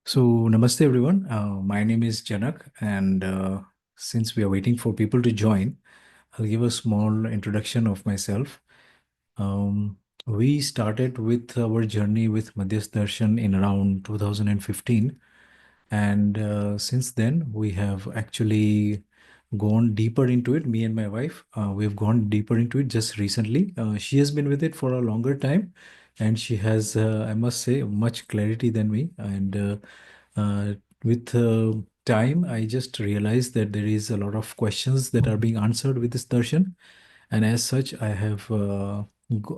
So, namaste everyone. My name is Janak, and since we are waiting for people to join, I'll give a small introduction of myself. Um, we started with our journey with Madhyas Darshan in around 2015, and since then we have actually gone deeper into it. Me and my wife, we've gone deeper into it just recently. She has been with it for a longer time, and she has, I must say, much clarity than me. And uh, with time, I just realized that there is a lot of questions that are being answered with this darshan, and as such, I have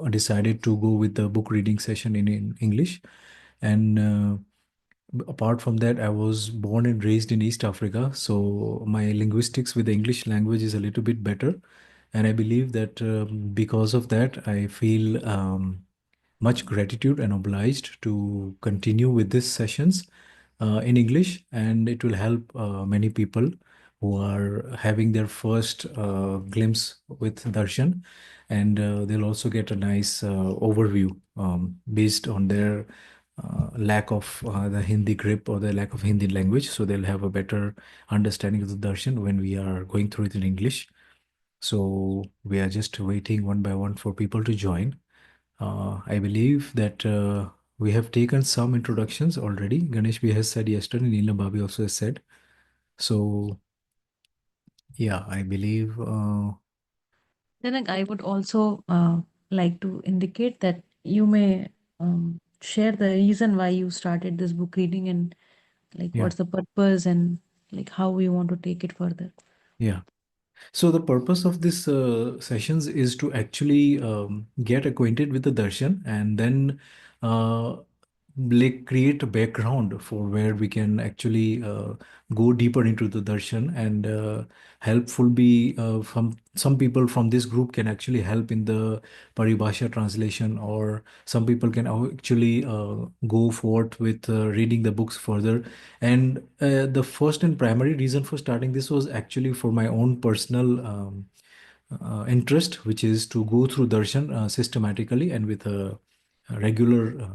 decided to go with the book reading session in English. And apart from that, I was born and raised in East Africa, so my linguistics with the English language is a little bit better. And I believe that because of that, I feel much gratitude and obliged to continue with these sessions in English, and it will help many people who are having their first glimpse with darshan, and they'll also get a nice overview based on their lack of the Hindi grip or the lack of Hindi language. So they'll have a better understanding of the darshan when we are going through it in English. So we are just waiting one by one for people to join. I believe that we have taken some introductions already. Ganesh B has said yesterday, Neelam Babi also has said. So, yeah, I believe, Then I would also like to indicate that you may share the reason why you started this book reading and like yeah, what's the purpose and like how we want to take it further. yeah. So the purpose of this sessions is to actually get acquainted with the darshan, and then uh, like create a background for where we can actually go deeper into the darshan, and helpful be from some people from this group can actually help in the paribhasha translation, or some people can actually go forth with reading the books further. And the first and primary reason for starting this was actually for my own personal interest, which is to go through darshan systematically and with a regular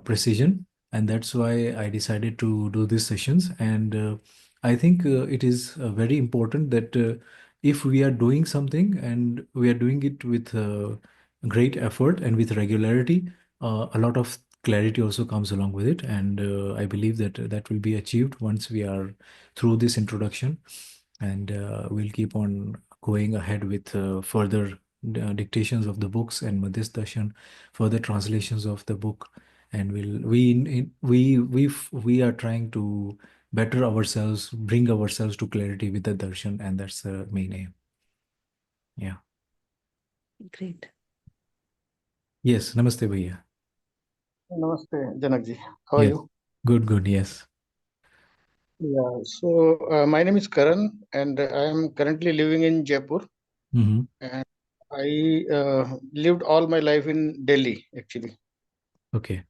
precision. And that's why I decided to do these sessions. And I think it is very important that if we are doing something and we are doing it with great effort and with regularity, a lot of clarity also comes along with it. And I believe that that will be achieved once we are through this introduction. And we'll keep on going ahead with further dictations of the books and Madhyas Darshan, further translations of the book. And we are trying to better ourselves, bring ourselves to clarity with the darshan, and that's the main aim. Yeah. Great. Yes. Namaste, bhaiya. Namaste, Janakji. How are Yes. you? Good. Good. Yes. Yeah, so my name is Karan, and I am currently living in Jaipur. Mm-hmm. And I lived all my life in Delhi, actually. Okay.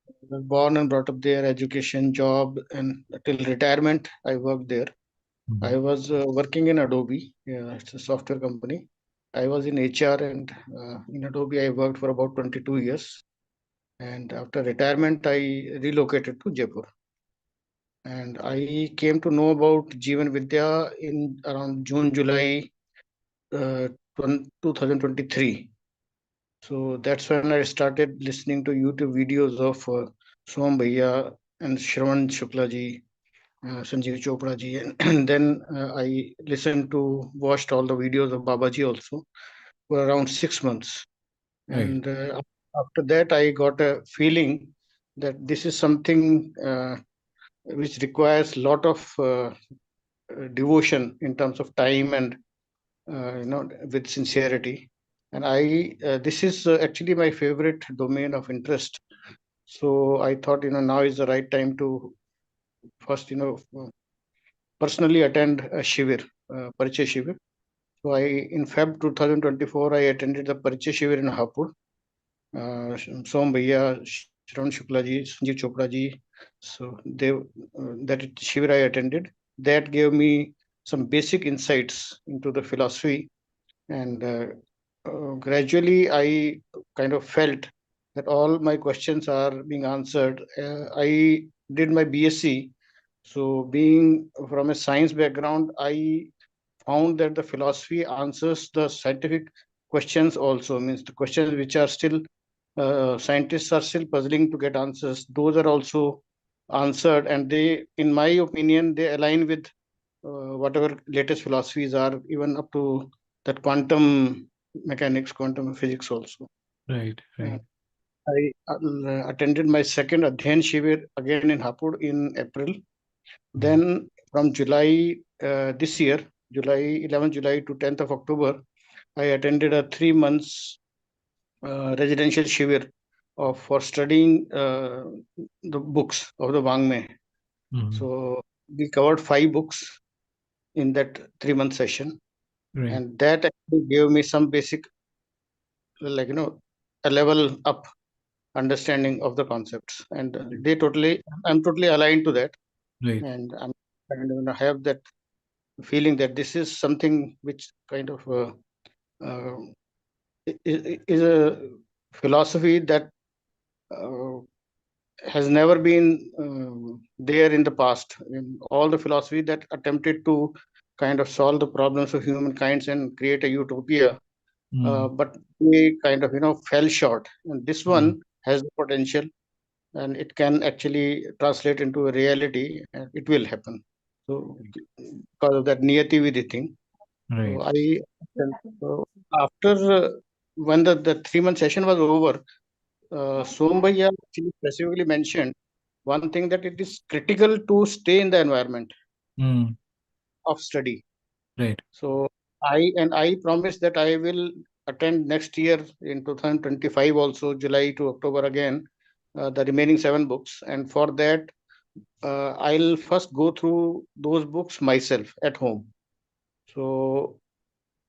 I was born and brought up there, education, job, and till retirement, I worked there. Mm-hmm. I was working in Adobe, yeah, it's a software company. I was in HR, and in Adobe, I worked for about 22 years. And after retirement, I relocated to Jaipur. And I came to know about Jeevan Vidya in around June, July 2023. So that's when I started listening to YouTube videos of Som Bhaiya and Shravan Shukla ji, Sanjeev Chopra ji, and then I listened to, watched all the videos of Babaji also for around 6 months. Right. And after that, I got a feeling that this is something which requires a lot of devotion in terms of time and with sincerity. And I this is actually my favorite domain of interest. So I thought, now is the right time to first, personally attend a shivir, Parichay Shivir. So in Feb 2024, I attended the Parichay Shivir in Hapur. Som Bhaiya, Shravan Shukla ji, Sanjeev Chopra ji. So that Shivir I attended. That gave me some basic insights into the philosophy, and gradually I kind of felt that all my questions are being answered. I did my BSc. So, being from a science background, I found that the philosophy answers the scientific questions also. Means the questions which are still scientists are still puzzling to get answers. Those are also answered, and they, in my opinion, they align with whatever latest philosophies are, even up to that quantum mechanics, quantum physics also. Right, Uh, right. I attended my second Adhyan Shivir again in Hapur in April. Mm. Then from July this year, July 11th July to 10th of October, I attended a 3 months residential shivir of for studying the books of the Wangme. Mm. So we covered 5 books in that 3 month session, Right, and that actually gave me some basic, like a level up understanding of the concepts, and I'm totally aligned to that, right. and I'm kind of have that feeling that this is something which kind of uh, is a philosophy that uh, has never been there in the past. In all the philosophy that attempted to kind of solve the problems of humankind and create a utopia, Mm. but they kind of fell short. And this Mm. one has the potential, and it can actually translate into a reality, and it will happen. So because of that niyati vidhi thing. So Right. so after when the 3 month session was over, Sombhaiya actually specifically mentioned one thing, that it is critical to stay in the environment Mm. of study. Right. So I promise that I will attend next year in 2025 also, July to October again, the remaining 7 books. And for that, I'll first go through those books myself at home. So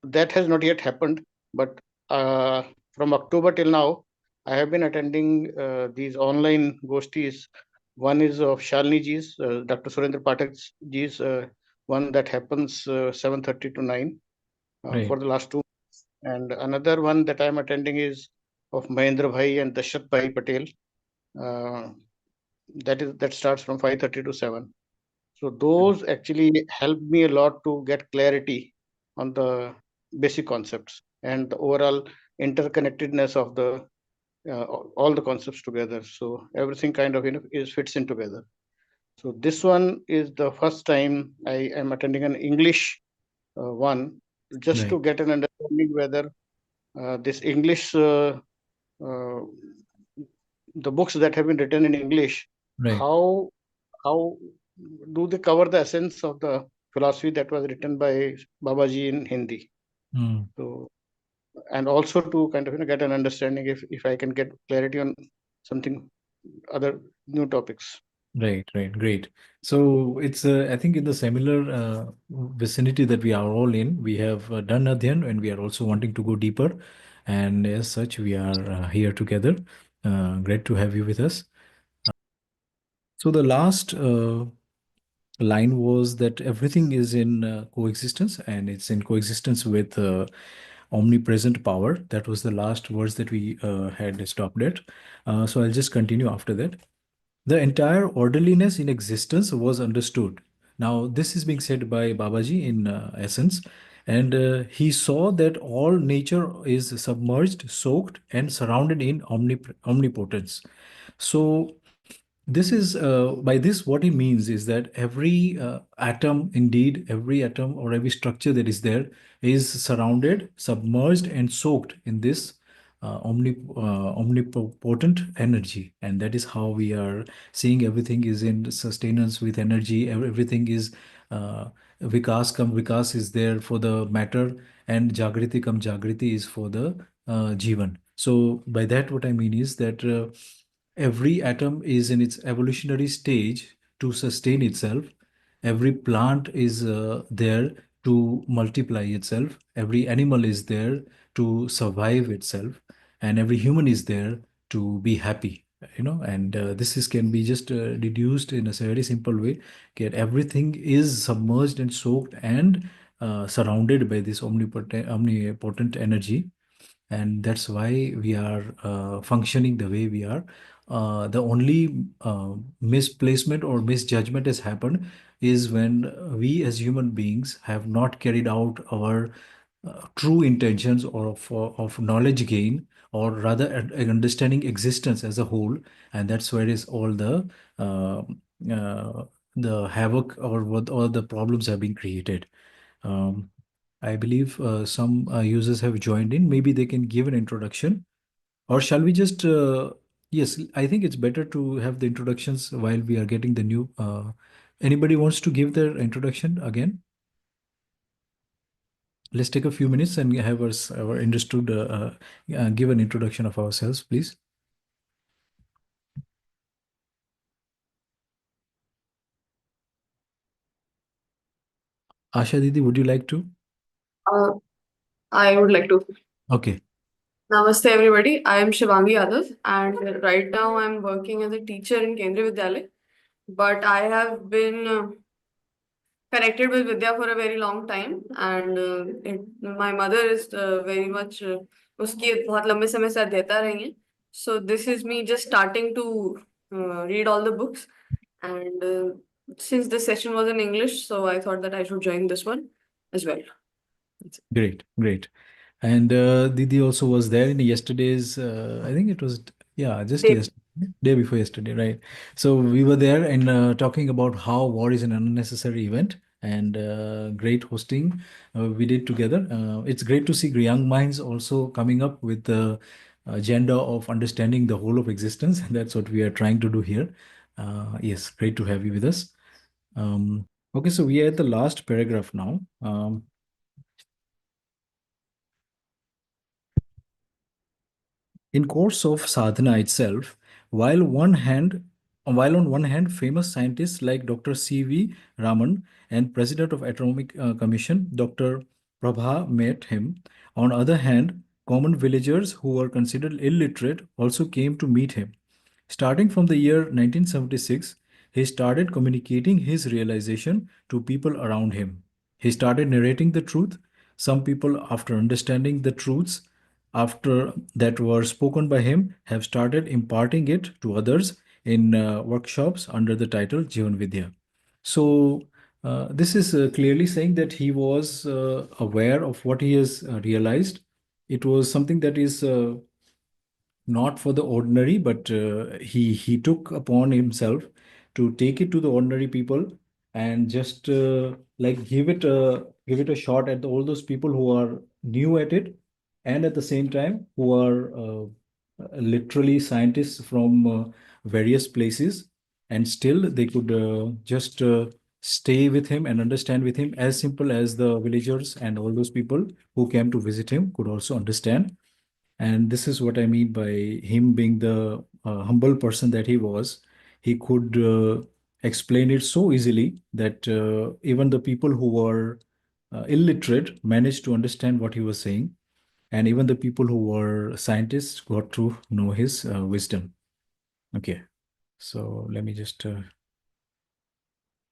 that has not yet happened, but uh, from October till now, I have been attending these online gostis. One is of Shalini ji's, Dr. Surendra Pathak ji's, one that happens 7:30 to 9 Right. for the last 2. And another one that I am attending is of Mahendra Bhai and Dashrath Bhai Patel. Uh, that starts from 5:30 to 7. So those actually helped me a lot to get clarity on the basic concepts and the overall interconnectedness of the all the concepts together. So everything kind of is fits in together. So this one is the first time I am attending an English one, just Right. to get an understanding whether this English uh, the books that have been written in English, Right. how do they cover the essence of the philosophy that was written by Babaji in Hindi? Mm. So, and also to kind of get an understanding, if I can get clarity on something other new topics. Right, right, great. So it's I think in the similar vicinity that we are all in, we have done Adhyan and we are also wanting to go deeper. And as such, we are here together. Great to have you with us. So the last line was that everything is in coexistence and it's in coexistence with omnipresent power. That was the last words that we had stopped at. So I'll just continue after that. The entire orderliness in existence was understood. Now, this is being said by Babaji in essence, and he saw that all nature is submerged, soaked, and surrounded in omnipotence. So, this is by this what he means is that every atom, indeed, every atom or every structure that is there is surrounded, submerged, and soaked in this omnipotent energy, and that is how we are seeing everything is in sustenance with energy. Everything is vikas kam vikas is there for the matter, and jagriti kam jagriti is for the Jeevan. So by that what I mean is that every atom is in its evolutionary stage to sustain itself. Every plant is there to multiply itself. Every animal is there to survive itself, and every human is there to be happy. And this is can be just deduced in a very simple way. That everything is submerged and soaked and surrounded by this omnipotent energy, and that's why we are functioning the way we are. The only misplacement or misjudgment has happened is when we as human beings have not carried out our true intentions or of knowledge gain, or rather understanding existence as a whole. And that's where is all uh, the havoc or what all the problems have been created. um, I believe some users have joined in. Maybe they can give an introduction, or shall we just yes, I think it's better to have the introductions while we are getting the new anybody wants to give their introduction again? Let's take a few minutes and have us our understood give an introduction of ourselves, please. Asha Didi, would you like to? Uh, I would like to. Okay, Namaste, everybody. I am Shivangi Yadav, and right now I'm working as a teacher in Kendriya Vidyalaya. But I have been connected with Vidya for a very long time, and my mother is very much उसकी बहुत लंबे समय से अध्येता रही हैं. So this is me just starting to read all the books, and since this session was in English, so I thought that I should join this one as well. great, great. And Didi also was there in yesterday's, I think it was, yeah, just Day yesterday, day before yesterday, right? So we were there and talking about how war is an unnecessary event, and great hosting we did together. It's great to see young minds also coming up with the agenda of understanding the whole of existence. And that's what we are trying to do here. Yes, great to have you with us. Okay, so we are at the last paragraph now. In course of sadhana itself, while while on one hand, famous scientists like Dr. C.V. Raman and President of Atomic Commission, Dr. Prabha met him. On other hand, common villagers who were considered illiterate also came to meet him. Starting from the year 1976, he started communicating his realization to people around him. He started narrating the truth. Some people, after understanding the truths after that were spoken by him, have started imparting it to others in workshops under the title Jeevan Vidya. So, this is clearly saying that he was aware of what he has realized. It was something that is not for the ordinary, but he took upon himself to take it to the ordinary people and just like give it a shot at all those people who are new at it, and at the same time who are literally scientists from various places, and still they could just stay with him and understand with him, as simple as the villagers and all those people who came to visit him could also understand. And this is what I mean by him being the humble person that he was. He could explain it so easily that even the people who were illiterate managed to understand what he was saying. And even the people who were scientists got to know his wisdom. Okay, so let me just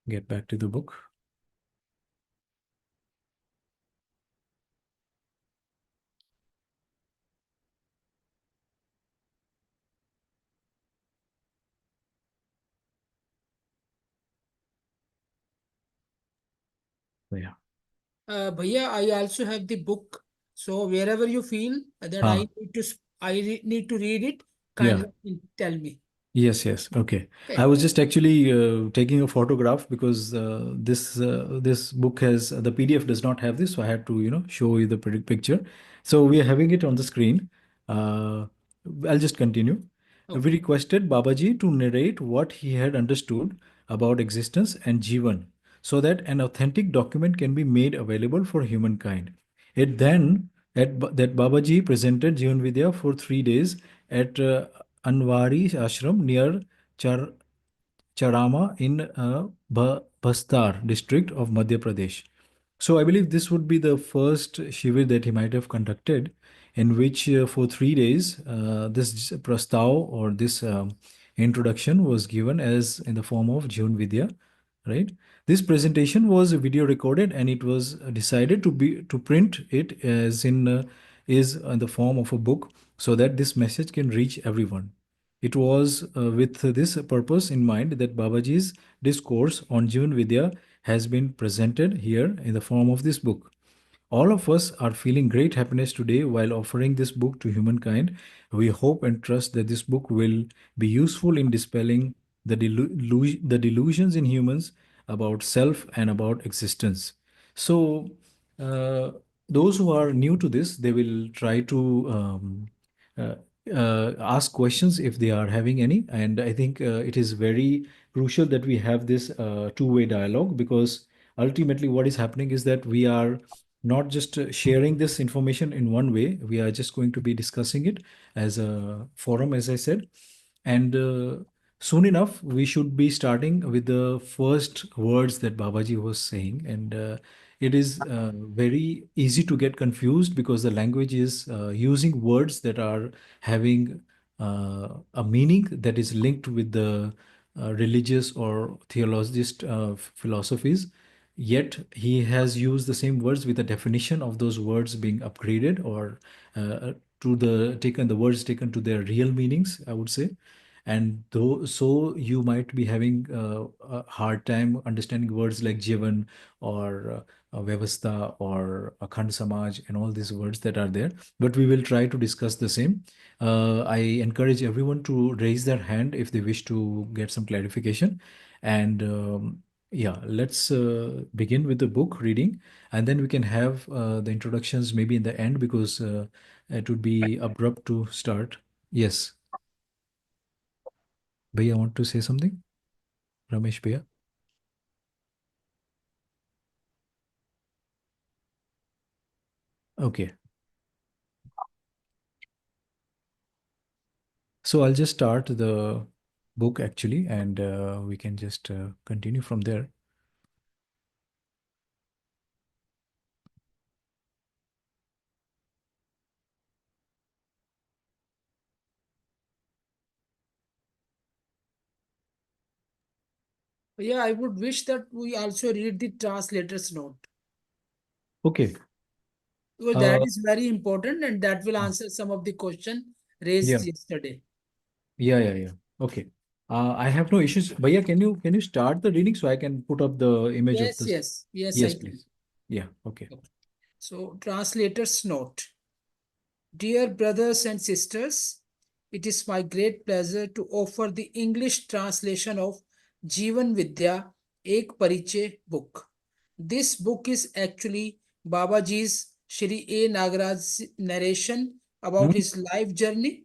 get back to the book. So, yeah. Bhaiya, I also have the book. So wherever you feel that Ah, need to read it, yeah. kindly tell me. Yes, yes. Okay. I Okay. was just actually taking a photograph because this book has the PDF does not have this, so I had to show you the picture. So we are having it on the screen. Uh, I'll just continue. We Okay. requested Babaji to narrate what he had understood about existence and Jeevan, so that an authentic document can be made available for humankind. It then that Babaji presented Jeevan Vidya for 3 days at Anwari ashram near Char Charama in Bastar district of Madhya Pradesh. So I believe this would be the first shivir that he might have conducted, in which for 3 days this prastav or this introduction was given as in the form of Jeevan Vidya, right? This presentation was video recorded, and it was decided to print it as in is in the form of a book, so that this message can reach everyone. It was with this purpose in mind that Babaji's discourse on Jeevan Vidya has been presented here in the form of this book. All of us are feeling great happiness today while offering this book to humankind. We hope and trust that this book will be useful in dispelling the delusions in humans about self and about existence. So, uh, those who are new to this, they will try to uh, ask questions if they are having any. And I think it is very crucial that we have this two-way dialogue, because ultimately what is happening is that we are not just sharing this information in one way. We are just going to be discussing it as a forum, as I said. And soon enough, we should be starting with the first words that Babaji was saying. And it is very easy to get confused because the language is using words that are having a meaning that is linked with the religious or theologist philosophies. Yet he has used the same words with a definition of those words being upgraded, or to the taken the words taken to their real meanings, I would say. And though so you might be having a hard time understanding words like Jeevan or Vyavastha or Akhand Samaj and all these words that are there, but we will try to discuss the same. I encourage everyone to raise their hand if they wish to get some clarification. And yeah, let's begin with the book reading, and then we can have the introductions maybe in the end, because it would be abrupt to start. Yes, Bhaiya want to say something? Ramesh Bhaiya? Okay. So I'll just start the book actually, and we can just continue from there. Yeah, I would wish that we also read the translator's note. Okay. Well, that is very important and that will answer some of the question raised Yeah. yesterday. Yeah. Okay. I have no issues. Bhaiya, can you start the reading so I can put up the image of Yes, this? yes, yes, I Yes, can. please. Yeah. Okay. Okay. So, translator's note. Dear brothers and sisters, it is my great pleasure to offer the English translation of Jeevan Vidya Ek Pariche book. This book is actually Babaji's Shri A. Nagaraj's narration about Hmm? his life journey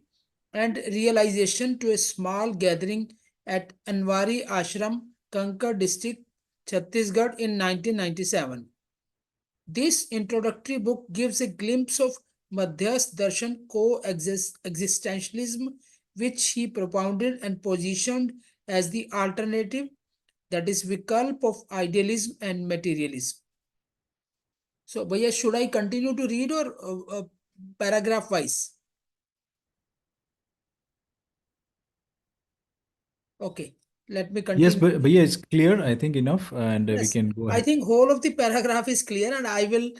and realization to a small gathering at Anwari Ashram, Kankar district, Chhattisgarh in 1997. This introductory book gives a glimpse of Madhyas Darshan co-existentialism, which he propounded and positioned as the alternative, that is, Vikalp of idealism and materialism. So, Bhaiya, should I continue to read or paragraph wise? Okay, let me Yes, continue. but Bhaiya, it's clear, I think, enough, and we Yes, can go I ahead. think whole of the paragraph is clear, and I will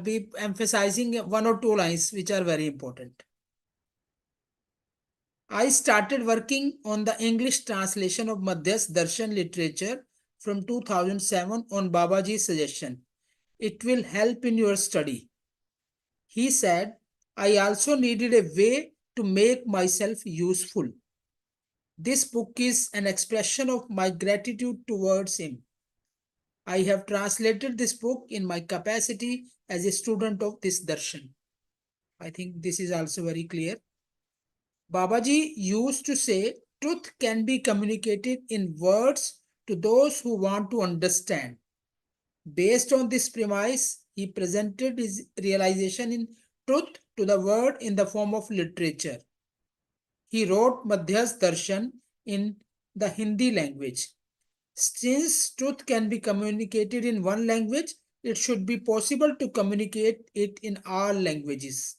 be emphasizing one or two lines which are very important. I started working on the English translation of Madhyas Darshan literature from 2007 on Babaji's suggestion. It will help in your study. He said, I also needed a way to make myself useful. This book is an expression of my gratitude towards him. I have translated this book in my capacity as a student of this darshan. I think this is also very clear. Babaji used to say, truth can be communicated in words to those who want to understand. Based on this premise, he presented his realization in truth to the world in the form of literature. He wrote Madhyas Darshan in the Hindi language. Since truth can be communicated in one language, it should be possible to communicate it in all languages.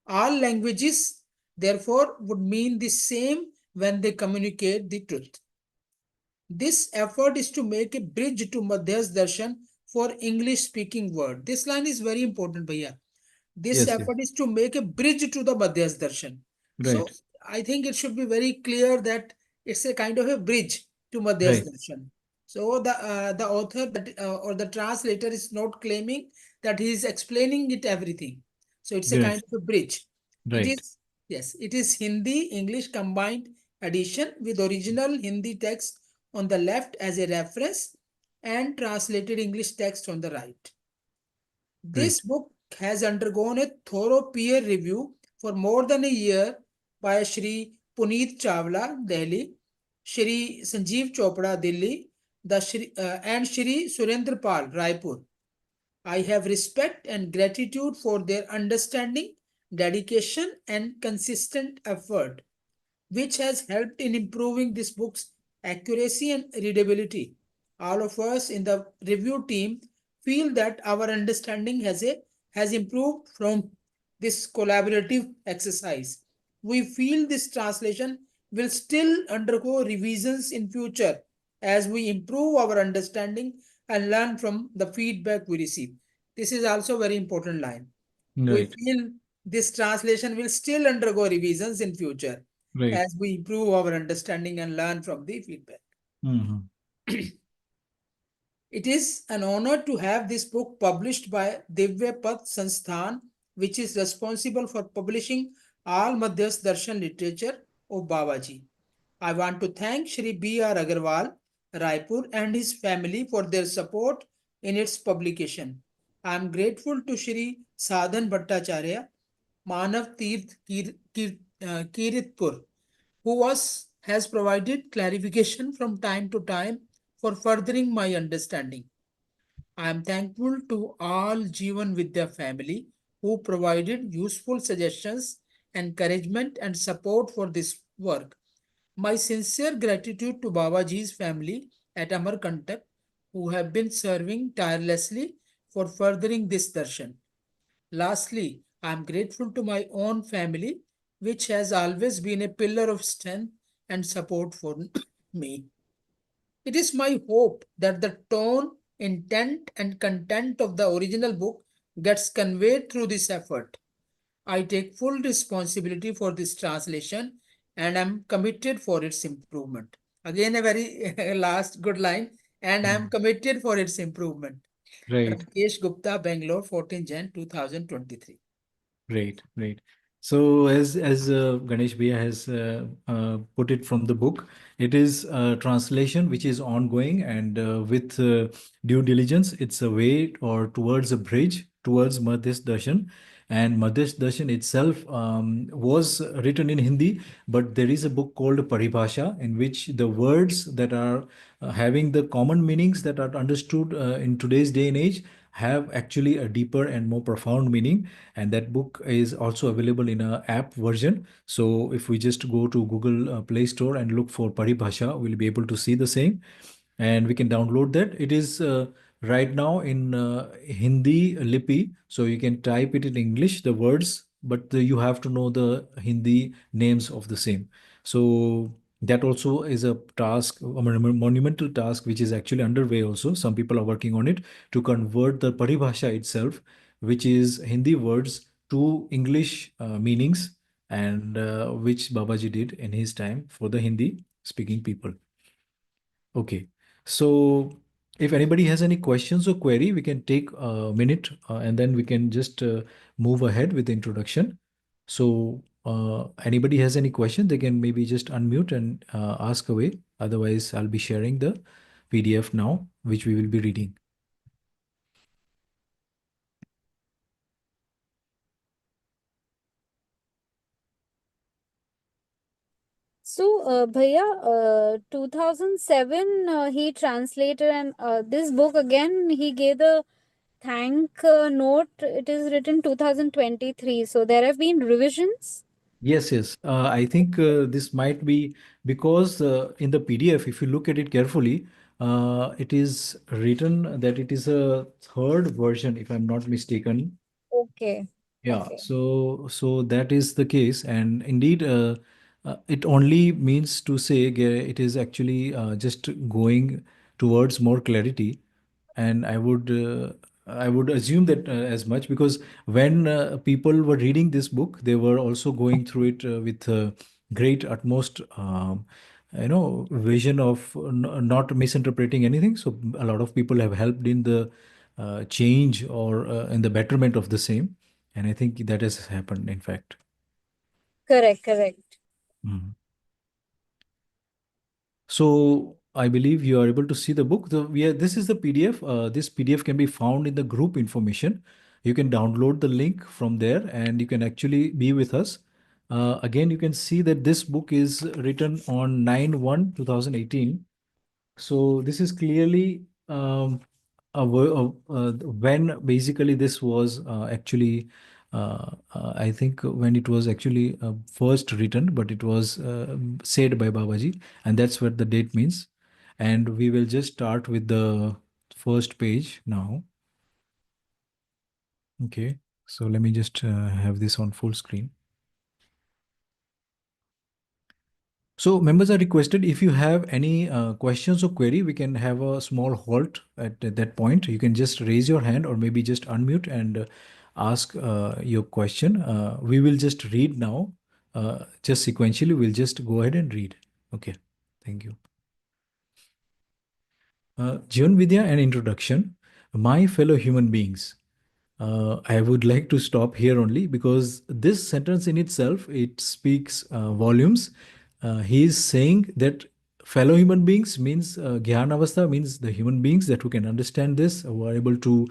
All languages, therefore, would mean the same when they communicate the truth. This effort is to make a bridge to Madhyas Darshan for English speaking world. This line is very important, Bhaiya. This Yes, yes. effort is to make a bridge to the Madhyas Darshan. So, Right. I think it should be very clear that it's a kind of a bridge to Madhyas Right. Darshan. So the author that or the translator is not claiming that he is explaining it everything. So it's a kind Right. of a bridge. It Right. is, yes, it is Hindi English combined edition with original Hindi text on the left as a reference and translated English text on the right. This Great. book has undergone a thorough peer review for more than a year by Shri Puneet Chawla, Delhi, Shri Sanjeev Chopra, Delhi, and Shri Surendra Pal, Raipur. I have respect and gratitude for their understanding, dedication, and consistent effort, which has helped in improving this book's accuracy and readability. All of us in the review team feel that our understanding has improved from this collaborative exercise. We feel this translation will still undergo revisions in future as we improve our understanding and learn from the feedback we receive. This is also a very important line. We Right. feel this translation will still undergo revisions in future Right. as we improve our understanding and learn from the feedback. Mm-hmm. It is an honor to have this book published by Divya Path Sansthan, which is responsible for publishing all Madhyas Darshan literature of Babaji. I want to thank Shri B.R. Agarwal, Raipur, and his family for their support in its publication. I am grateful to Shri Sadhan Bhattacharya, Manav Tirth Kiritpur, who has provided clarification from time to time for furthering my understanding. I am thankful to all Jeevan Vidya family who provided useful suggestions, encouragement, and support for this work. My sincere gratitude to Babaji's family at Amarkantak who have been serving tirelessly for furthering this darshan. Lastly, I am grateful to my own family, which has always been a pillar of strength and support for me. It is my hope that the tone, intent, and content of the original book gets conveyed through this effort. I take full responsibility for this translation and am committed for its improvement. Again, a very last good line, and I am committed for its improvement. Right. Rakesh Gupta, Bangalore, 14 Jan 2023. Great, great. So as Ganesh Bhaiya has put it from the book, it is a translation which is ongoing and with due diligence, it's a way or towards a bridge towards Madhya Darshan. And Madhya Darshan itself was written in Hindi, but there is a book called Paribhasha in which the words that are having the common meanings that are understood in today's day and age have actually a deeper and more profound meaning, and that book is also available in a app version. So if we just go to Google Play Store and look for Paribhasha, we'll be able to see the same, and we can download that. It is right now in Hindi Lipi, so you can type it in English, the words, but you have to know the Hindi names of the same. So that also is a task, a monumental task, which is actually underway also. Some people are working on it to convert the Paribhasha itself, which is Hindi words, to English meanings, and which Babaji did in his time for the Hindi speaking people. Okay. So if anybody has any questions or query, we can take a minute and then we can just move ahead with the introduction. So anybody has any question, they can maybe just unmute and ask away. Otherwise, I'll be sharing the PDF now, which we will be reading. So, Bhaiya, 2007, he translated and this book again, he gave the thank note. It is written 2023. So, there have been revisions. Yes, yes. I think this might be because in the PDF, if you look at it carefully, it is written that it is a third version, if I'm not mistaken. Okay. Yeah, Okay. so that is the case, and indeed, it only means to say it is actually just going towards more clarity, and I would assume that as much because when people were reading this book, they were also going through it with great utmost vision of not misinterpreting anything. So a lot of people have helped in the change or in the betterment of the same, and I think that has happened, in fact. Correct, correct. Mhm. So I believe you are able to see the book. This is the PDF. This PDF can be found in the group information. You can download the link from there and you can actually be with us. Again, you can see that this book is written on 9/1/2018. So this is clearly when basically this was actually, I think when it was actually first written, but it was said by Babaji, and that's what the date means. And we will just start with the first page now. Okay, so let me just have this on full screen. So members are requested, if you have any questions or query, we can have a small halt at that point. You can just raise your hand or maybe just unmute and ask your question. We will just read now, just sequentially. We'll just go ahead and read. Okay, thank you. Jeevan, Vidya, an introduction. My fellow human beings. I would like to stop here only because this sentence in itself, it speaks volumes. He is saying that fellow human beings means Gyan Avastha means the human beings that who can understand this, who are able to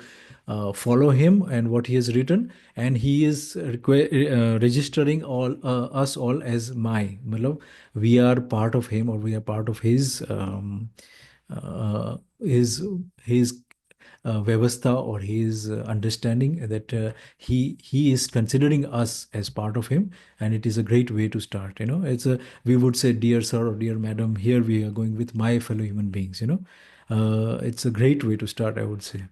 follow him and what he has written, and he is registering all us all as my. Matlab, we are part of him or we are part of his uh, his his vyavastha or his understanding that he is considering us as part of him, and it is a great way to start. It's a, we would say dear sir or dear madam. Here we are going with my fellow human beings. It's a great way to start, I would say.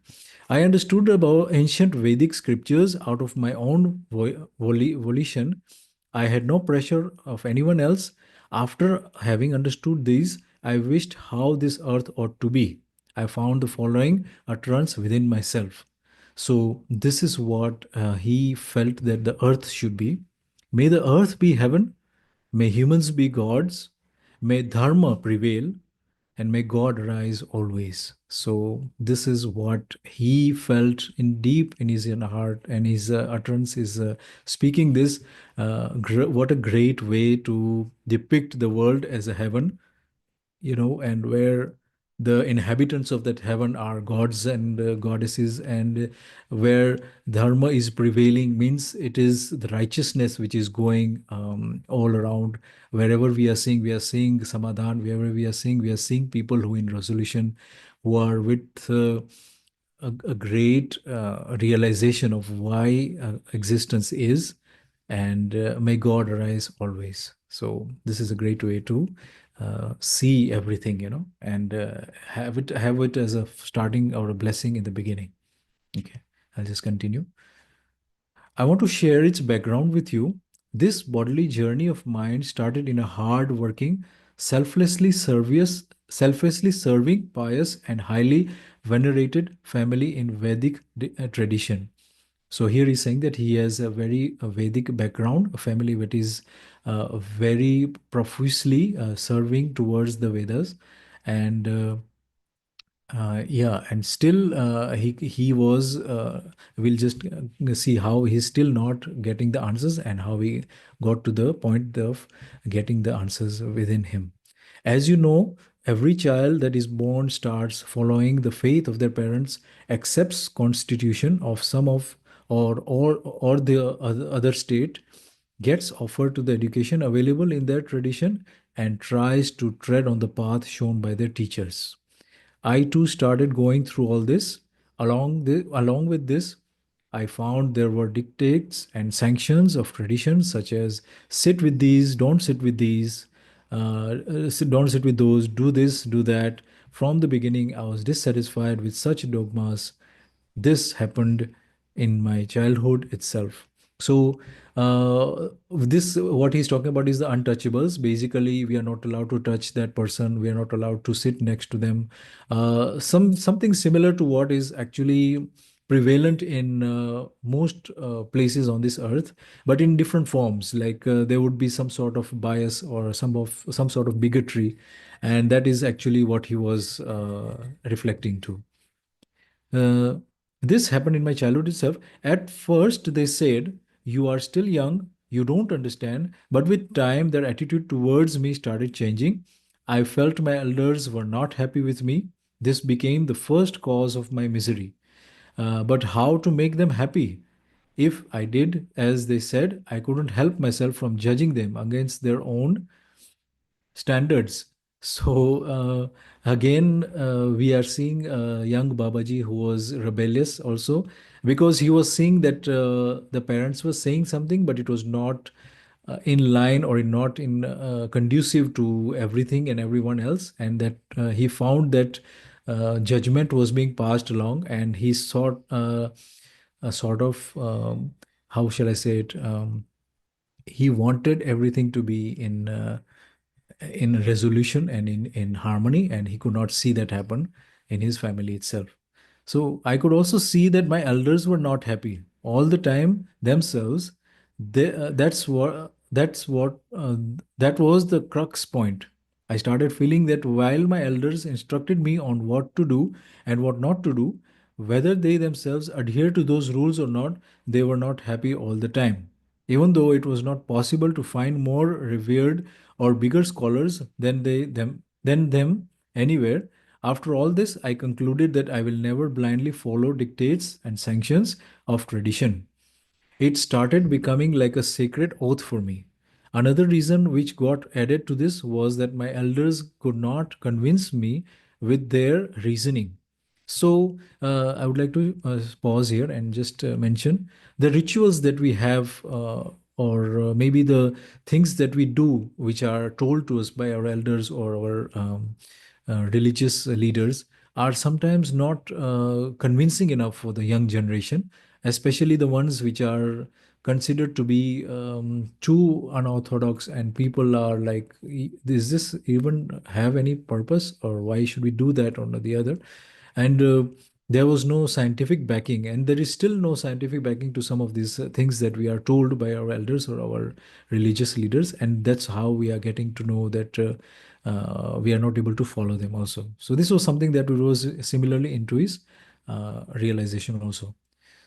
I understood about ancient Vedic scriptures out of my own volition. I had no pressure of anyone else. After having understood these, I wished how this earth ought to be. I found the following utterance within myself. So, this is what he felt that the earth should be. May the earth be heaven, may humans be gods, may dharma prevail, and may God rise always. So this is what he felt in deep in his inner heart, and his utterance is speaking this. What a great way to depict the world as a heaven, and where the inhabitants of that heaven are gods and goddesses, and where dharma is prevailing means it is the righteousness which is going all around. Wherever we are seeing samadhan. Wherever we are seeing people who in resolution, who are with a great realization of why existence is, and may God arise always. So this is a great way to see everything, and have it as a starting or a blessing in the beginning. Okay, I'll just continue. I want to share its background with you. This bodily journey of mine started in a hard-working, selflessly serving, pious, and highly venerated family in Vedic tradition. So here he's saying that he has a very Vedic background, a family that is very profusely serving towards the Vedas, and yeah, and still he was. We'll just see how he's still not getting the answers and how he got to the point of getting the answers within him. As you know, every child that is born starts following the faith of their parents, accepts constitution of some of or the other state, gets offered to the education available in their tradition, and tries to tread on the path shown by their teachers. I too started going through all this. Along with this, I found there were dictates and sanctions of traditions such as sit with these, don't sit with these, don't sit with those, do this, do that. From the beginning, I was dissatisfied with such dogmas. This happened in my childhood itself. So this what he's talking about is the untouchables. Basically, we are not allowed to touch that person. We are not allowed to sit next to them. Something similar to what is actually prevalent in most places on this earth, but in different forms. Like there would be some sort of bias or some sort of bigotry, and that is actually what he was reflecting to. Uh, this happened in my childhood itself. At first, they said, "You are still young, you don't understand." But with time, their attitude towards me started changing. I felt my elders were not happy with me. This became the first cause of my misery. But how to make them happy? If I did as they said, I couldn't help myself from judging them against their own standards. So again, we are seeing young Babaji who was rebellious also, because he was seeing that the parents were saying something, but it was not in line or not in conducive to everything and everyone else, and that he found that judgment was being passed along, and he sought a sort of how shall I say it? He wanted everything to be in resolution and in harmony, and he could not see that happen in his family itself. So I could also see that my elders were not happy all the time themselves. That was the crux point. I started feeling that while my elders instructed me on what to do and what not to do, whether they themselves adhere to those rules or not, they were not happy all the time. Even though it was not possible to find more revered or bigger scholars than them anywhere, after all this, I concluded that I will never blindly follow dictates and sanctions of tradition. It started becoming like a sacred oath for me. Another reason which got added to this was that my elders could not convince me with their reasoning. So, I would like to pause here and just mention the rituals that we have, or maybe the things that we do, which are told to us by our elders or our religious leaders, are sometimes not convincing enough for the young generation, especially the ones which are considered to be too unorthodox, and people are like, Does this even have any purpose, or why should we do that or the other?" And there was no scientific backing, and there is still no scientific backing to some of these things that we are told by our elders or our religious leaders, and that's how we are getting to know that we are not able to follow them also. So this was something that was similarly into his realization also.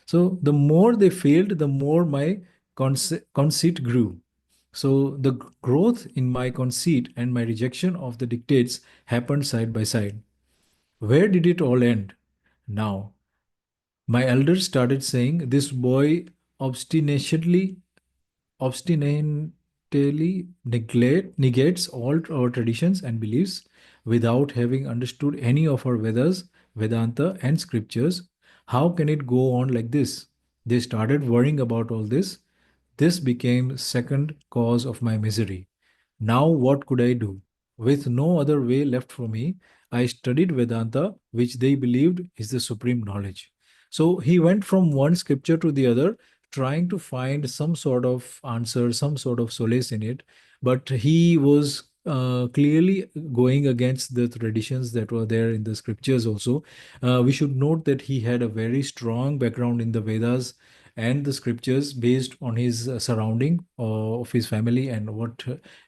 So the more they failed, the more my conceit grew. So the growth in my conceit and my rejection of the dictates happened side by side. Where did it all end? Now, my elders started saying, "This boy obstinately, obstinately negates all our traditions and beliefs without having understood any of our Vedas, Vedanta, and scriptures. How can it go on like this?" They started worrying about all this. This became second cause of my misery. Now what could I do? With no other way left for me, I studied Vedanta, which they believed is the supreme knowledge. So he went from one scripture to the other, trying to find some sort of answer, some sort of solace in it. But he was clearly going against the traditions that were there in the scriptures also. We should note that he had a very strong background in the Vedas and the scriptures based on his surrounding of his family and what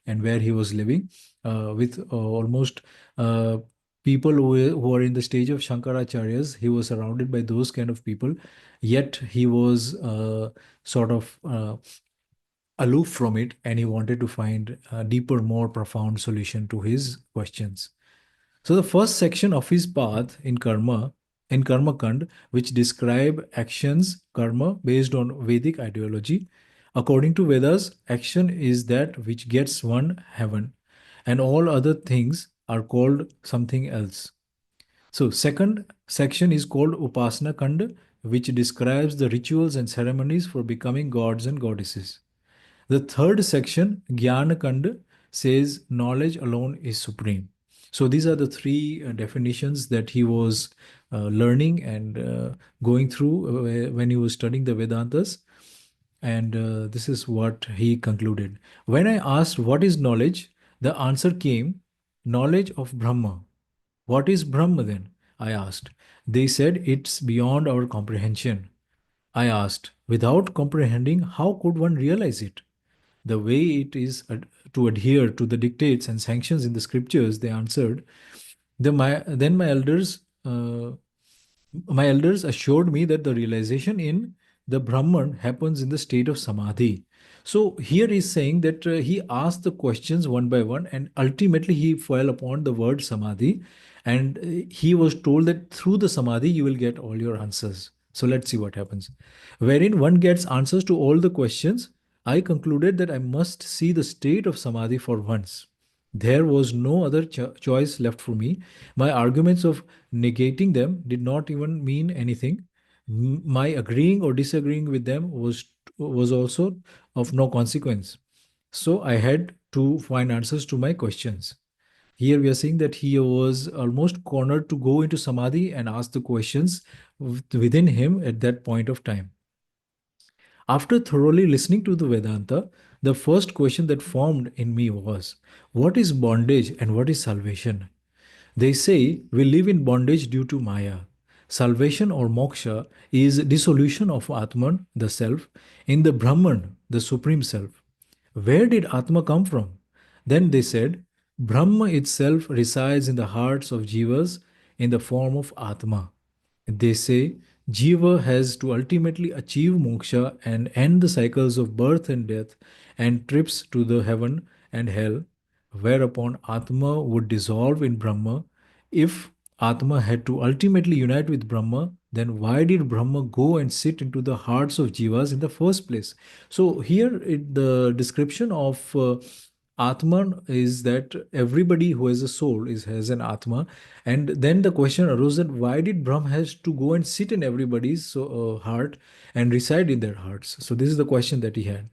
and where he was living, with almost people who are in the stage of Shankaracharyas. He was surrounded by those kind of people, yet he was sort of aloof from it, and he wanted to find a deeper, more profound solution to his questions. So the first section of his path in Karma Kand, which describe actions, karma, based on Vedic ideology. According to Vedas, action is that which gets one heaven, and all other things are called something else. So second section is called Upasana Kand, which describes the rituals and ceremonies for becoming gods and goddesses. The third section, Jnana Kand, says knowledge alone is supreme. So these are the three definitions that he was learning and going through when he was studying the Vedantas. And this is what he concluded. When I asked what is knowledge, the answer came, knowledge of Brahma. What is Brahma then? I asked. They said, "It's beyond our comprehension." I asked, "Without comprehending, how could one realize it?" The way it is to adhere to the dictates and sanctions in the scriptures, they answered. Then my elders assured me that the realization in the Brahman happens in the state of Samadhi. So here he's saying that he asked the questions one by one, and ultimately he fell upon the word Samadhi, and he was told that through the Samadhi you will get all your answers. So let's see what happens. Wherein one gets answers to all the questions, I concluded that I must see the state of Samadhi for once. There was no other choice left for me. My arguments of negating them did not even mean anything. My agreeing or disagreeing with them was also of no consequence. So I had to find answers to my questions. Here we are seeing that he was almost cornered to go into samadhi and ask the questions within him at that point of time. After thoroughly listening to the Vedanta, the first question that formed in me was, what is bondage and what is salvation? They say we live in bondage due to Maya. Salvation or moksha is dissolution of Atman, the self, in the Brahman, the supreme self. Where did Atma come from? Then they said, Brahma itself resides in the hearts of jivas in the form of Atma. They say Jiva has to ultimately achieve moksha and end the cycles of birth and death and trips to the heaven and hell, whereupon Atma would dissolve in Brahma. If Atma had to ultimately unite with Brahma, then why did Brahma go and sit into the hearts of Jivas in the first place? So here the description of Atman is that everybody who has a soul has an Atma, and then the question arose that why did Brahm has to go and sit in everybody's heart and reside in their hearts? So this is the question that he had.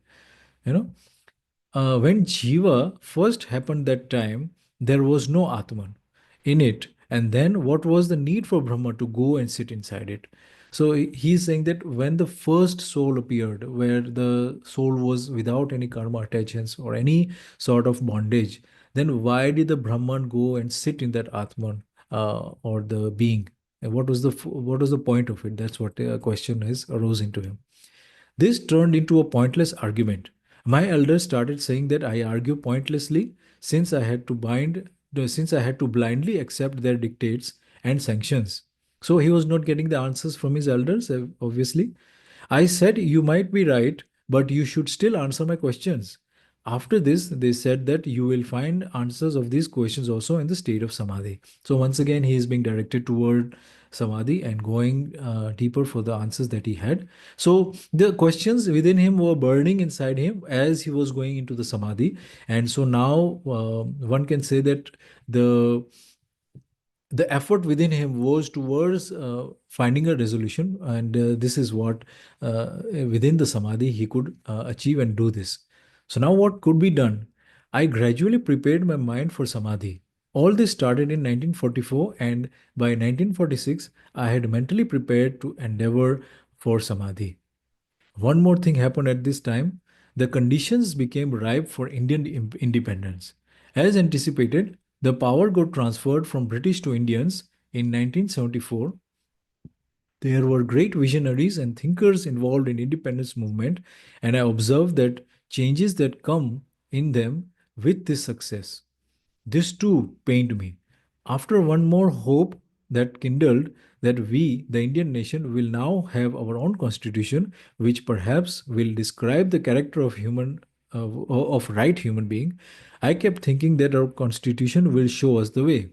You know, when Jiva first happened that time, there was no Atman in it. And then what was the need for Brahma to go and sit inside it? So he's saying that when the first soul appeared, where the soul was without any karma attachments or any sort of bondage, then why did the Brahman go and sit in that Atman or the being? And what was the point of it? That's what the question is arose into him. This turned into a pointless argument. My elders started saying that I argue pointlessly since since I had to blindly accept their dictates and sanctions. So he was not getting the answers from his elders, obviously. I said, you might be right, but you should still answer my questions. After this, they said that you will find answers of these questions also in the state of Samadhi. So once again, he is being directed toward Samadhi and going deeper for the answers that he had. So the questions within him were burning inside him as he was going into the Samadhi. And so now one can say that the the effort within him was towards finding a resolution, and this is what within the samadhi he could achieve and do this. So now what could be done? I gradually prepared my mind for samadhi. All this started in 1944, and by 1946 I had mentally prepared to endeavor for samadhi. One more thing happened at this time. The conditions became ripe for Indian independence. As anticipated, the power got transferred from British to Indians in 1974. There were great visionaries and thinkers involved in independence movement, and I observed that changes that come in them with this success. This too pained me. After one more hope that kindled that we, the Indian nation, will now have our own constitution, which perhaps will describe the character of of right human being, I kept thinking that our constitution will show us the way.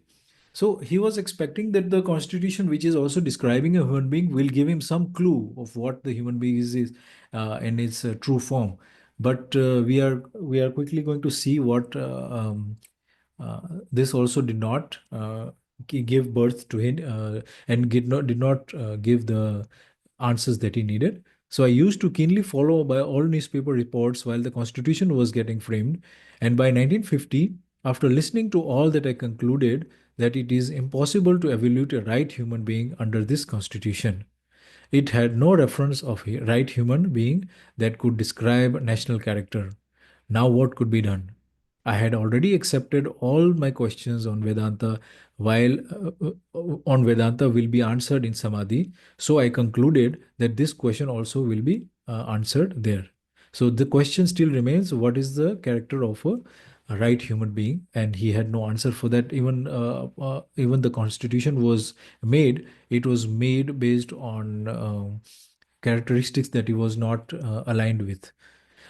So he was expecting that the constitution, which is also describing a human being, will give him some clue of what the human being is in its true form. But we are quickly going to see what this also did not give birth to him and did not give the answers that he needed. So I used to keenly follow by all newspaper reports while the constitution was getting framed. And by 1950, after listening to all that, I concluded that it is impossible to evaluate a right human being under this constitution. It had no reference of a right human being that could describe national character. Now what could be done? I had already accepted all my questions on Vedanta, while on Vedanta will be answered in Samadhi. So I concluded that this question also will be answered there. So the question still remains: what is the character of a right human being? And he had no answer for that. Even the constitution was made. It was made based on characteristics that he was not aligned with.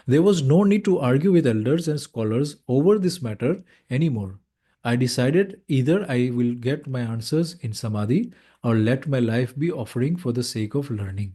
There was no need to argue with elders and scholars over this matter anymore. I decided either I will get my answers in Samadhi or let my life be offering for the sake of learning.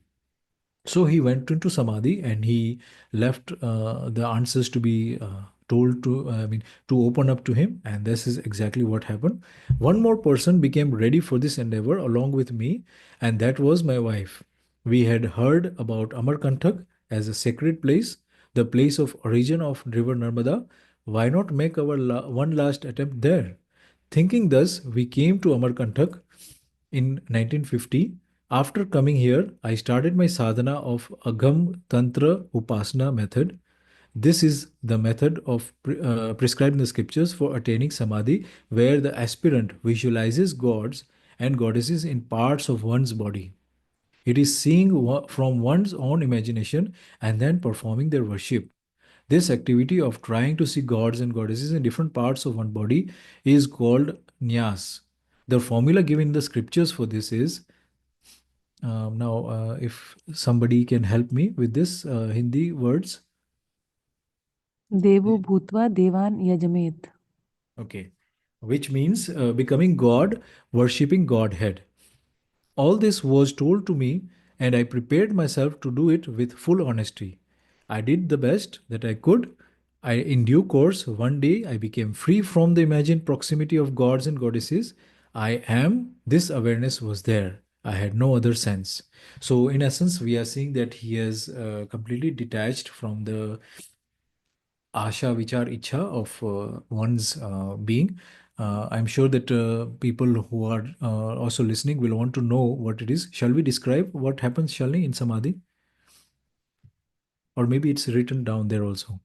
So he went into Samadhi and he left the answers to be told to, to open up to him. And this is exactly what happened. One more person became ready for this endeavor along with me, and that was my wife. We had heard about Amarkantak as a sacred place, the place of origin of river Narmada. Why not make our one last attempt there? Thinking thus, we came to Amarkantak in 1950. After coming here, I started my sadhana of Agam Tantra Upasana method. This is the method of prescribed in the scriptures for attaining samadhi, where the aspirant visualizes gods and goddesses in parts of one's body. It is seeing from one's own imagination and then performing their worship. This activity of trying to see gods and goddesses in different parts of one body is called nyas. The formula given in the scriptures for this is if somebody can help me with this Hindi words. Devo Bhutva Devan Yajmet. Okay. Which means becoming God, worshipping Godhead. All this was told to me, and I prepared myself to do it with full honesty. I did the best that I could. In due course, one day I became free from the imagined proximity of gods and goddesses. I am, this awareness was there. I had no other sense. So, in essence, we are seeing that he has completely detached from the asha, vichar, ichha of one's being. I'm sure that people who are also listening will want to know what it is. Shall we describe what happens, Shalini, in Samadhi? Or maybe it's written down there also.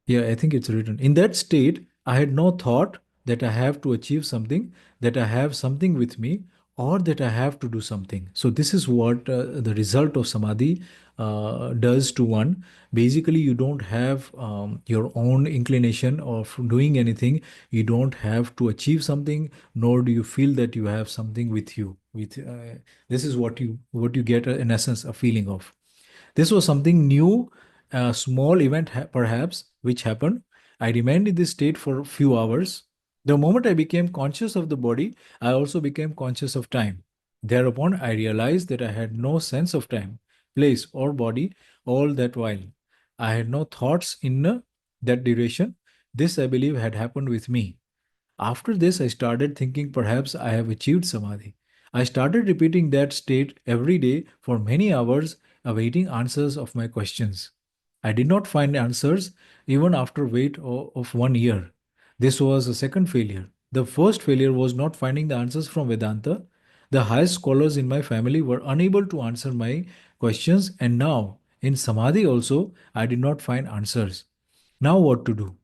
Yeah, I think it's written. In that state, I had no thought that I have to achieve something, that I have something with me, or that I have to do something. So, this is what the result of samadhi does to one. Basically, you don't have your own inclination of doing anything. You don't have to achieve something, nor do you feel that you have something with you. This is what you get in essence a feeling of. This was something new, a small event perhaps, which happened. I remained in this state for a few hours. The moment I became conscious of the body, I also became conscious of time. Thereupon, I realized that I had no sense of time, place, or body all that while. I had no thoughts in that duration. This, I believe, had happened with me. After this, I started thinking perhaps I have achieved samadhi. I started repeating that state every day for many hours, awaiting answers of my questions. I did not find answers even after wait of 1 year. This was a second failure. The first failure was not finding the answers from Vedanta. The highest scholars in my family were unable to answer my questions, and now in Samadhi also, I did not find answers. Now, what to do?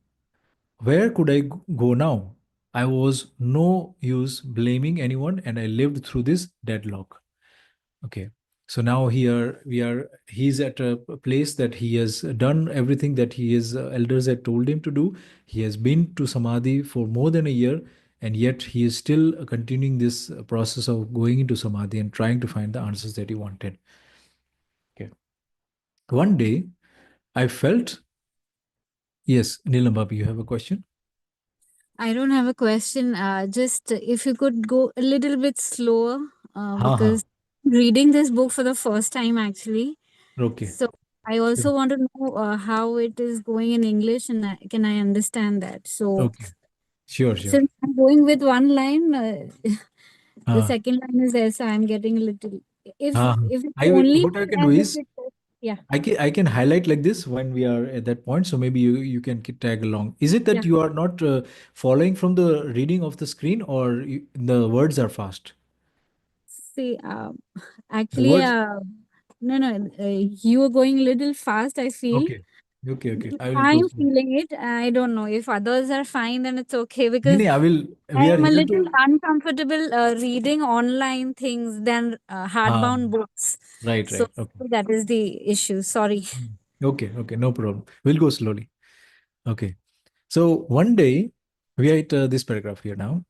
Where could I go now? I was no use blaming anyone, and I lived through this deadlock. Okay. So now here we are, he's at a place that he has done everything that his elders had told him to do. He has been to Samadhi for more than a year, and yet he is still continuing this process of going into Samadhi and trying to find the answers that he wanted. Okay. One day, I felt, yes, Neelam Babu, you have a question? I don't have a question. Just if you could go a little bit slower, Ha ha. because reading this book for the first time actually. Okay. So I Sure. also want to know how it is going in English, and can I understand that? So Okay. Sure, sure. since I'm going with one line, the Uh, second line is there, so I'm getting a little. If it's I will, only what I can do as if is it's yeah, I can highlight like this when we are at that point. So maybe you can tag along. Is it that yeah. you are not following from the reading of the screen, or the words are fast? See, The actually, words. no, no, you are going a little fast, I feel. Okay. Okay, okay. I will go I'm slow. feeling it. I don't know if others are fine, then it's okay No, because no, I will. I We are am a here little to. uncomfortable reading online things than Ah, hardbound books. right, So right. Okay. that is the issue. Sorry. Okay, okay. No problem. We'll go slowly. Okay. So one day, we are at this paragraph here now.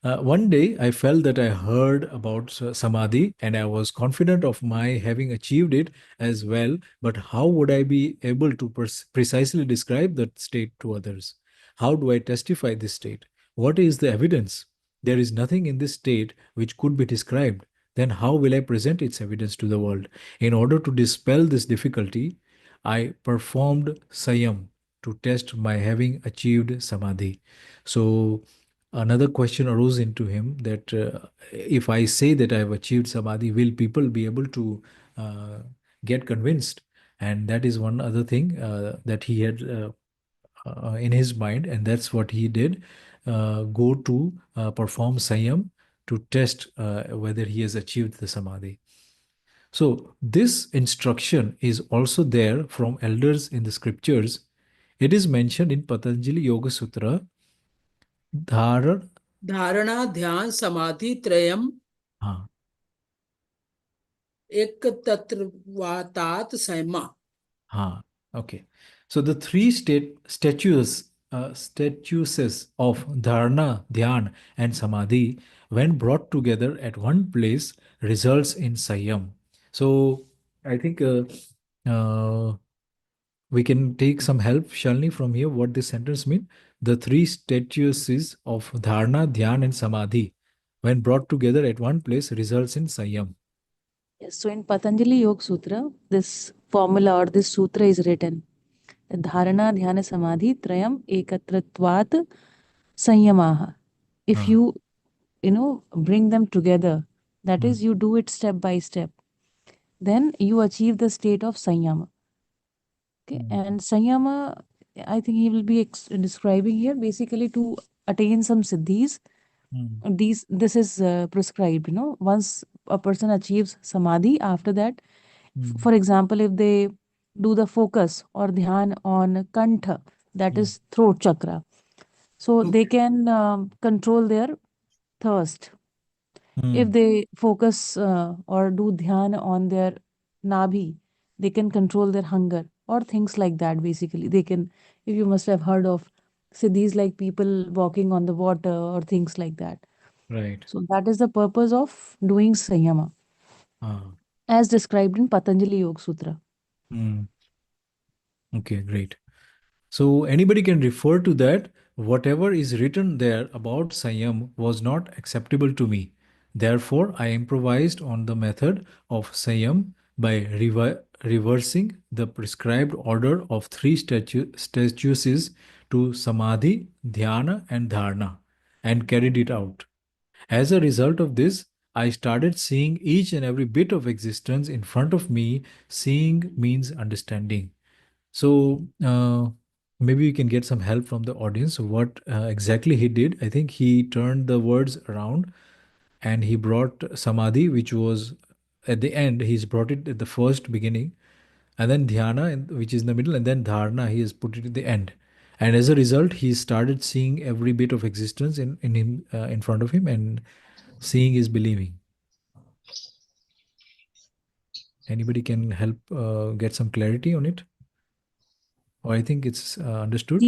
One day, I felt that I heard about samadhi and I was confident of my having achieved it as well. But how would I be able to precisely describe that state to others? How do I testify this state? What is the evidence? There is nothing in this state which could be described. Then how will I present its evidence to the world? In order to dispel this difficulty, I performed sayam to test my having achieved samadhi. So another question arose into him that if I say that I have achieved samadhi, will people be able to uh, get convinced? And that is one other thing that he had in his mind, and that's what he did. Go to perform sayam to test whether he has achieved the samadhi. So this instruction is also there from elders in the scriptures. It is mentioned in Patanjali Yoga Sutra, Dhara. धारणा ध्यान समाधि त्रयम हाँ, एक तत्वातात संयमा. हाँ, okay. So the three statuses of dharana, dhyan, and samadhi, when brought together at one place, results in sayam. So I think we can take some help, Shalini, from here. What this sentence mean? The three statuses of dharana, dhyan, and samadhi, when brought together at one place, results in sayam. Yes, so in Patanjali Yoga Sutra, this formula or this sutra is written. Dharana, Dhyana, Samadhi, Trayam, Ekatratvat, Sanyamaha. If Ah, you bring them together, that mm, is, you do it step by step, then you achieve the state of Sanyama. Okay, mm, and Sanyama, I think he will be describing here basically to attain some siddhis. mm, This is prescribed. Once a person achieves samadhi, after that, mm, for example, if they do the focus or dhyan on kantha, that mm. is throat chakra, so they Okay. can control their thirst. If Mm, they focus or do dhyan on their nabhi, they can control their hunger or things like that. Basically, they can, if you must have heard of siddhis like people walking on the water or things like that. right. So that is the purpose of doing sanyama Ah, as described in Patanjali Yoga Sutra. mm. Okay, great. So anybody can refer to that. Whatever is written there about Sanyam was not acceptable to me. Therefore, I improvised on the method of Sanyam by reversing the prescribed order of three statues to Samadhi, Dhyana, and Dharana and carried it out. As a result of this, I started seeing each and every bit of existence in front of me. Seeing means understanding. So maybe you can get some help from the audience. What exactly he did? I think he turned the words around and he brought samadhi, which was at the end. He's brought it at the first beginning, and then dhyana, which is in the middle, and then dharana. He has put it at the end. And as a result, he started seeing every bit of existence in him in front of him, and seeing is believing. Anybody can help get some clarity on it, or I think it's understood.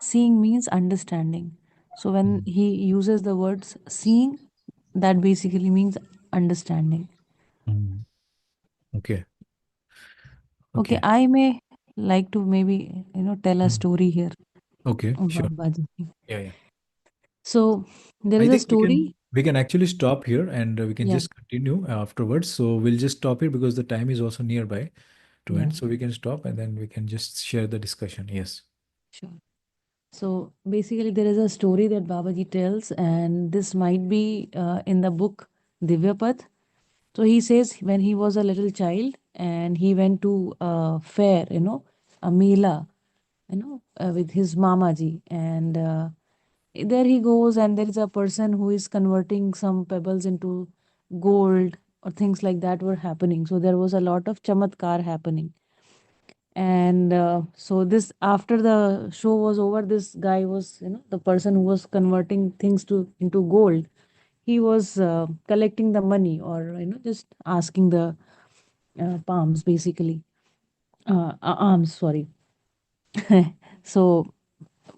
Seeing means understanding. So when Mm. he uses the words seeing, that basically means understanding. Mm. Okay. Okay, Okay. I may like to maybe tell a Mm. story here Okay, of sure. Babaji. Yeah, yeah. So there I is a think story. we can actually stop here and we can Yeah, just continue afterwards. So we'll just stop here because the time is also nearby to yeah, end. So we can stop and then we can just share the discussion. Yes. sure. So basically, there is a story that Babaji tells, and this might be in the book Divyapath. So he says when he was a little child and he went to a fair, a mela, with his mamaji, and there he goes, and there is a person who is converting some pebbles into gold or things like that were happening. So there was a lot of chamatkar happening. And so this, after the show was over, this guy was, the person who was converting things to into gold. He was collecting the money, or just asking the palms, basically, arms, sorry. So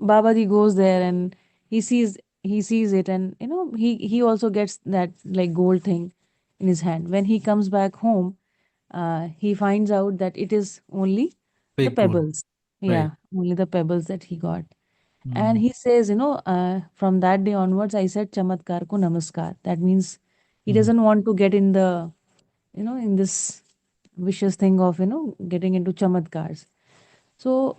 Babaji goes there, and he sees it, and he also gets that like gold thing in his hand. When he comes back home, he finds out that it is only the Fake gold. pebbles. Right. Yeah, only the pebbles that he got. And Mm. he says, from that day onwards, I said chamatkar ko namaskar. That means he Mm. doesn't want to get in the, in this vicious thing of, getting into chamatkars. So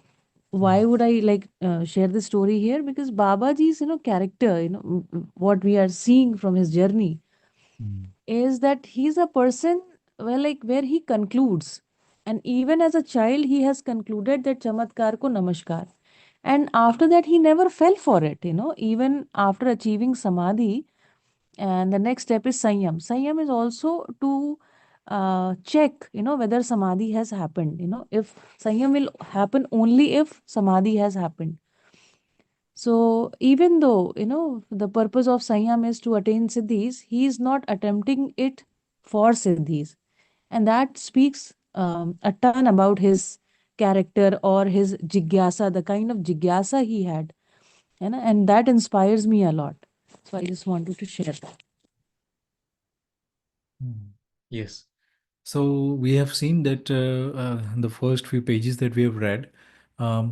why would I like share this story here? Because Babaji's, character, what we are seeing from his journey Mm. is that he's a person where he concludes, and even as a child he has concluded that chamatkar ko namaskar, and after that he never fell for it, even after achieving samadhi. And the next step is sanyam is also to check, whether samadhi has happened, if sanyam will happen only if samadhi has happened. So even though, the purpose of Sanyam is to attain siddhis, he is not attempting it for siddhis. And that speaks a ton about his character, or his jigyasa, the kind of jigyasa he had. And that inspires me a lot. So I just wanted to share that. Mm. Yes. So we have seen that the first few pages that we have read,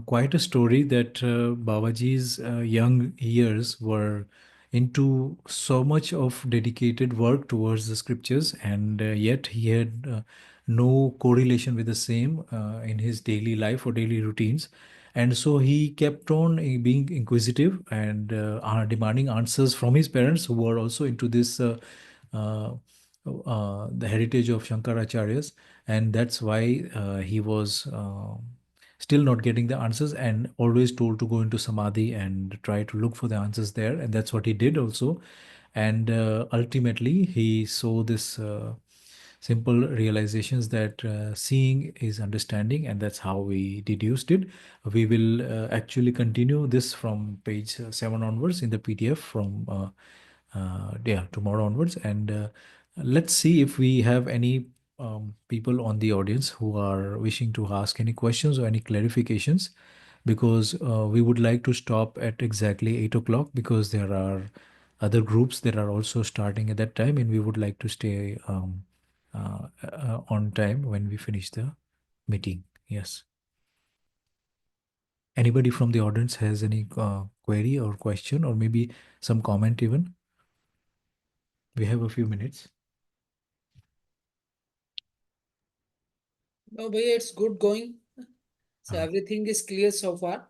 quite a story that Babaji's young years were into so much of dedicated work towards the scriptures, and yet he had no correlation with the same in his daily life or daily routines. And so he kept on being inquisitive and demanding answers from his parents, who were also into this. Uh, the heritage of Shankaracharyas, and that's why he was still not getting the answers, and always told to go into samadhi and try to look for the answers there, and that's what he did also. And ultimately, he saw this simple realizations that seeing is understanding, and that's how we deduced it. We will actually continue this from page 7 onwards in the PDF from yeah, tomorrow onwards. And let's see if we have any people on the audience who are wishing to ask any questions or any clarifications, because we would like to stop at exactly 8 o'clock, because there are other groups that are also starting at that time, and we would like to stay on time when we finish the meeting. Yes. Anybody from the audience has any query or question, or maybe some comment even? We have a few minutes. No, bhaiya, it's good going. So Ah, everything is clear so far.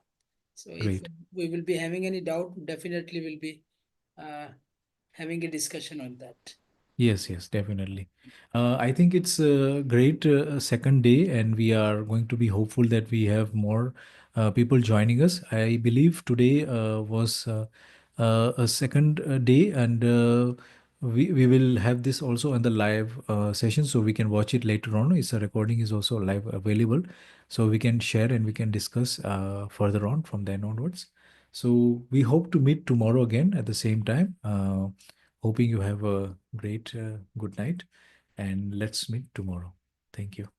So if great. we will be having any doubt, definitely we'll be uh, having a discussion on that. Yes, yes, definitely. I think it's a great second day, and we are going to be hopeful that we have more people joining us. I believe today was a second day, and we will have this also on the live session, so we can watch it later on. It's a recording is also live available, so we can share and we can discuss further on from then onwards. So we hope to meet tomorrow again at the same time. Hoping you have a great good night, and let's meet tomorrow. Thank you.